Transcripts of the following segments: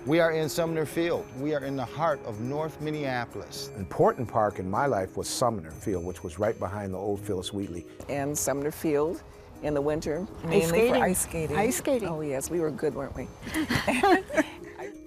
We are in Sumner Field. We are in the heart of North Minneapolis. An important park in my life was Sumner Field, which was right behind the old Phyllis Wheatley. And Sumner Field in the winter, mainly for ice skating. Ice skating. Oh yes, we were good, weren't we?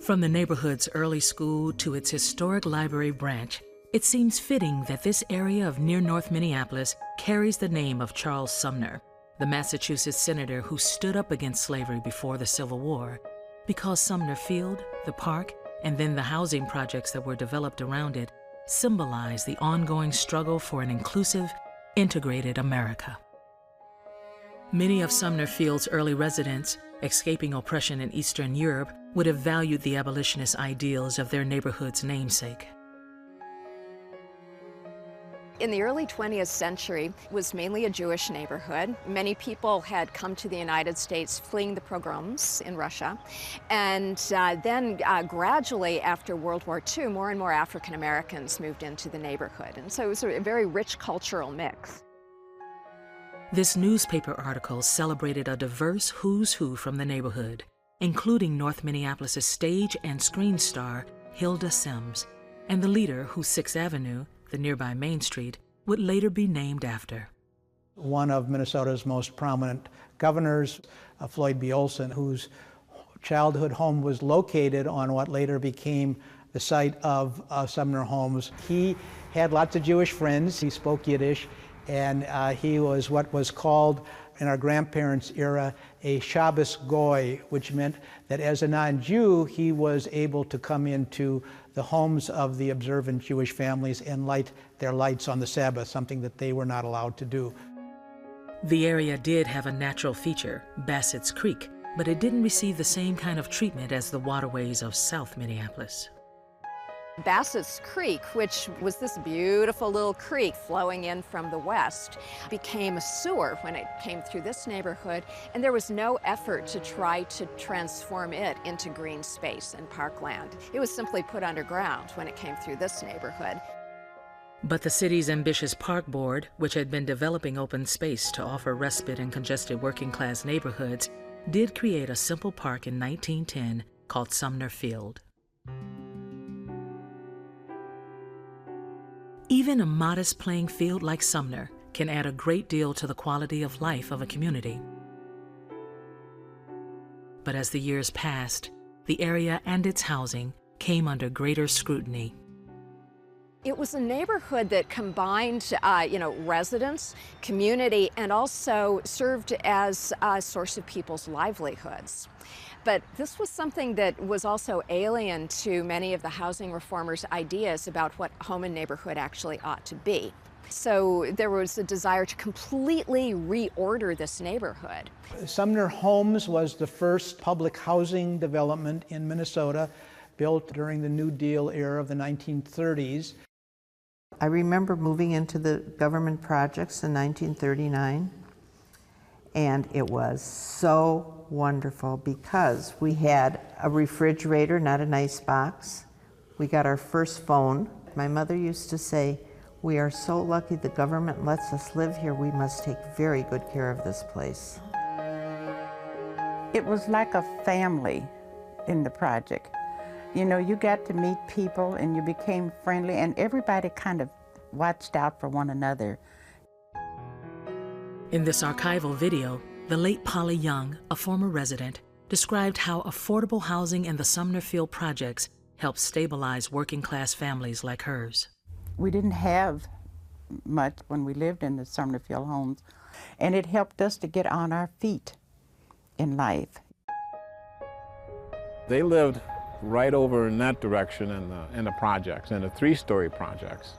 From the neighborhood's early school to its historic library branch, it seems fitting that this area of near North Minneapolis carries the name of Charles Sumner, the Massachusetts senator who stood up against slavery before the Civil War, because Sumner Field, the park, and then the housing projects that were developed around it symbolize the ongoing struggle for an inclusive, integrated America. Many of Sumner Field's early residents, escaping oppression in Eastern Europe, would have valued the abolitionist ideals of their neighborhood's namesake. In the early 20th century, it was mainly a Jewish neighborhood. Many people had come to the United States fleeing the pogroms in Russia. And then gradually after World War II, more and more African Americans moved into the neighborhood. And so it was a very rich cultural mix. This newspaper article celebrated a diverse who's who from the neighborhood, including North Minneapolis' stage and screen star, Hilda Sims, and the leader whose 6th Avenue, the nearby Main Street, would later be named after. One of Minnesota's most prominent governors, Floyd B. Olson, whose childhood home was located on what later became the site of Sumner Homes. He had lots of Jewish friends. He spoke Yiddish, and he was what was called, in our grandparents' era, a Shabbos Goy, which meant that as a non-Jew, he was able to come into the homes of the observant Jewish families and light their lights on the Sabbath, something that they were not allowed to do. The area did have a natural feature, Bassett's Creek, but it didn't receive the same kind of treatment as the waterways of South Minneapolis. Bassett's Creek, which was this beautiful little creek flowing in from the west, became a sewer when it came through this neighborhood, and there was no effort to try to transform it into green space and parkland. It was simply put underground when it came through this neighborhood. But the city's ambitious park board, which had been developing open space to offer respite in congested working-class neighborhoods, did create a simple park in 1910 called Sumner Field. Even a modest playing field like Sumner can add a great deal to the quality of life of a community. But as the years passed, the area and its housing came under greater scrutiny. It was a neighborhood that combined, residents, community, and also served as a source of people's livelihoods. But this was something that was also alien to many of the housing reformers' ideas about what home and neighborhood actually ought to be. So there was a desire to completely reorder this neighborhood. Sumner Homes was the first public housing development in Minnesota, built during the New Deal era of the 1930s. I remember moving into the government projects in 1939, and it was so wonderful because we had a refrigerator, not an ice box. We got our first phone. My mother used to say, "We are so lucky the government lets us live here. We must take very good care of this place." It was like a family in the project. You know, you got to meet people and you became friendly, and everybody kind of watched out for one another. In this archival video, the late Polly Young, a former resident, described how affordable housing in the Sumner Field projects helped stabilize working-class families like hers. We didn't have much when we lived in the Sumner Field homes, and it helped us to get on our feet in life. They lived right over in that direction in the projects, in the 3-story projects.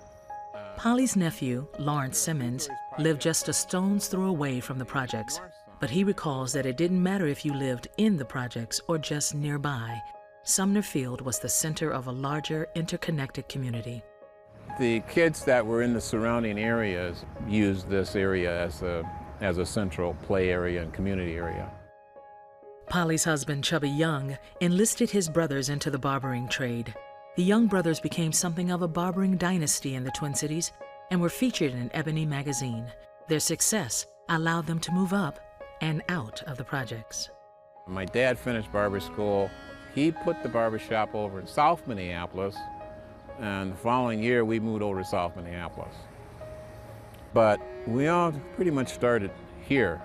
Polly's nephew, Lawrence Simmons, lived just a stone's throw away from the projects, but he recalls that it didn't matter if you lived in the projects or just nearby. Sumner Field was the center of a larger, interconnected community. The kids that were in the surrounding areas used this area as a central play area and community area. Polly's husband, Chubby Young, enlisted his brothers into the barbering trade. The Young brothers became something of a barbering dynasty in the Twin Cities and were featured in Ebony magazine. Their success allowed them to move up and out of the projects. My dad finished barber school. He put the barbershop over in South Minneapolis, and the following year we moved over to South Minneapolis. But we all pretty much started here.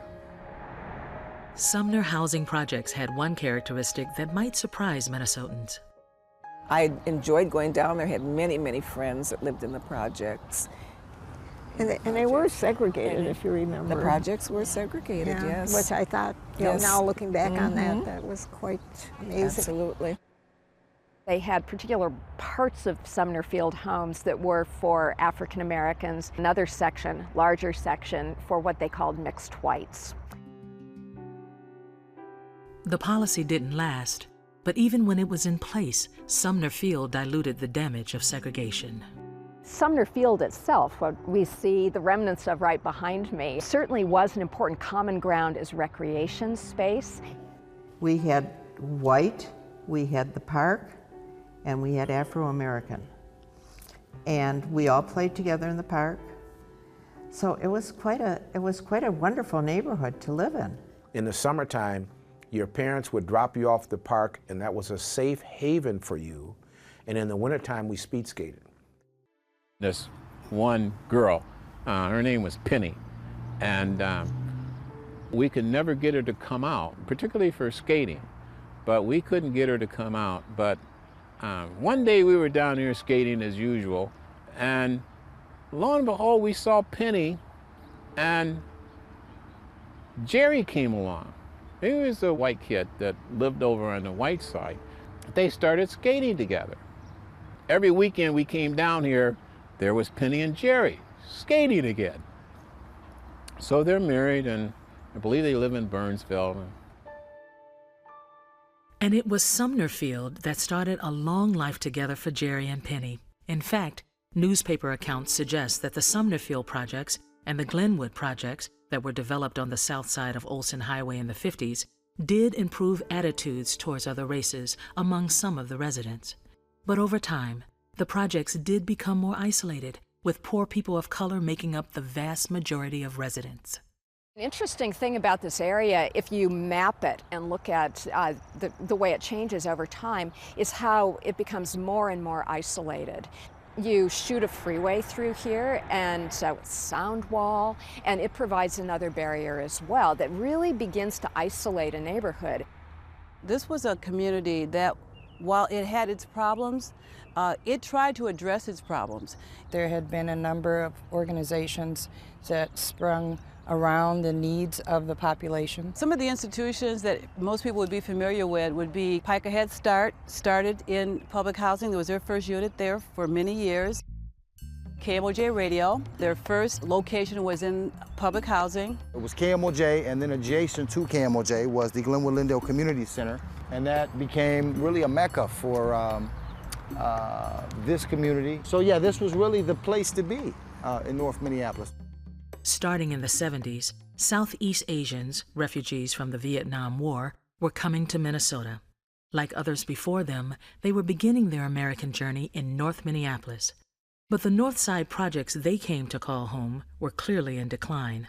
Sumner Housing Projects had one characteristic that might surprise Minnesotans. I enjoyed going down there, had many, many friends that lived in the projects. And they were segregated, if you remember. The projects were segregated, yeah, yes. Which I thought, you know, now looking back on that, that was quite amazing. Absolutely. They had particular parts of Sumner Field homes that were for African Americans, another section, larger section, for what they called mixed whites. The policy didn't last, but even when it was in place, Sumner Field diluted the damage of segregation. Sumner Field itself, what we see the remnants of right behind me, certainly was an important common ground as recreation space. We had white, we had the park, and we had Afro-American. And we all played together in the park. So it was quite a wonderful neighborhood to live in. In the summertime, your parents would drop you off at the park, and that was a safe haven for you. And in the wintertime, we speed skated. This one girl, her name was Penny, and we could never get her to come out, particularly for skating, but we couldn't get her to come out. But one day we were down here skating as usual, and lo and behold, we saw Penny, and Jerry came along. He was a white kid that lived over on the white side. They started skating together. Every weekend we came down here, there was Penny and Jerry skating again. So they're married, and I believe they live in Burnsville. And it was Sumner Field that started a long life together for Jerry and Penny. In fact, newspaper accounts suggest that the Sumner Field Projects and the Glenwood Projects that were developed on the south side of Olson Highway in the 50s did improve attitudes towards other races among some of the residents. But over time, the projects did become more isolated, with poor people of color making up the vast majority of residents. An interesting thing about this area, if you map it and look at the way it changes over time, is how it becomes more and more isolated. You shoot a freeway through here, and sound wall, and it provides another barrier as well that really begins to isolate a neighborhood. This was a community that, while it had its problems, it tried to address its problems. There had been a number of organizations that sprung around the needs of the population. Some of the institutions that most people would be familiar with would be Piker Head Start, started in public housing. There was their first unit there for many years. KMOJ Radio, their first location was in public housing. It was KMOJ, and then adjacent to KMOJ was the Glenwood-Lindale Community Center, and that became really a mecca for this community. So yeah, this was really the place to be in North Minneapolis. Starting in the 70s, Southeast Asians, refugees from the Vietnam War, were coming to Minnesota. Like others before them, they were beginning their American journey in North Minneapolis. But the North Side projects they came to call home were clearly in decline.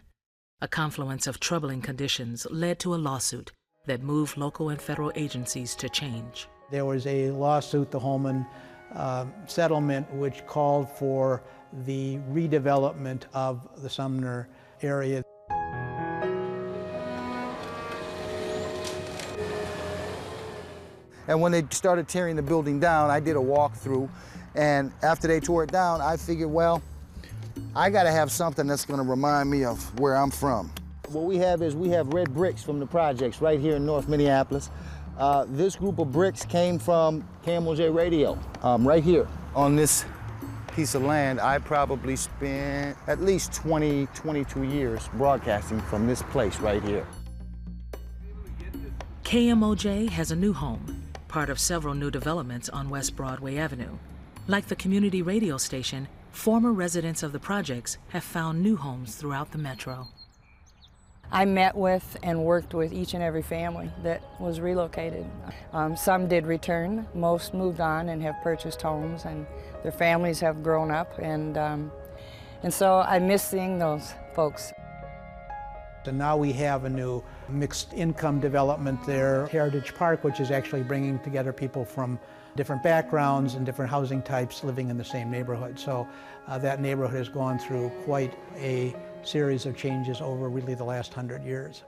A confluence of troubling conditions led to a lawsuit that moved local and federal agencies to change. There was a lawsuit, the Holman settlement, which called for the redevelopment of the Sumner area. And when they started tearing the building down, I did a walkthrough, and after they tore it down, I figured, well, I gotta have something that's gonna remind me of where I'm from. What we have is we have red bricks from the projects right here in North Minneapolis. This group of bricks came from KMOJ Radio, right here. On this piece of land, I probably spent at least 20, 22 years broadcasting from this place right here. KMOJ has a new home, part of several new developments on West Broadway Avenue. Like the community radio station, former residents of the projects have found new homes throughout the metro. I met with and worked with each and every family that was relocated. Some did return, most moved on and have purchased homes, and their families have grown up, and so I miss seeing those folks. And now we have a new mixed income development there, Heritage Park, which is actually bringing together people from different backgrounds and different housing types living in the same neighborhood. So that neighborhood has gone through quite a series of changes over really the last 100 years.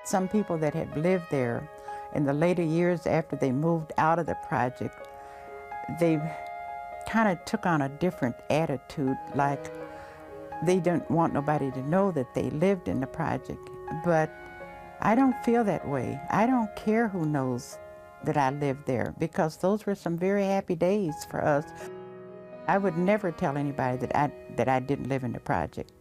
Some people that had lived there in the later years after they moved out of the project, they kind of took on a different attitude, like they didn't want nobody to know that they lived in the project. But I don't feel that way. I don't care who knows that I lived there, because those were some very happy days for us. I would never tell anybody that I didn't live in the project.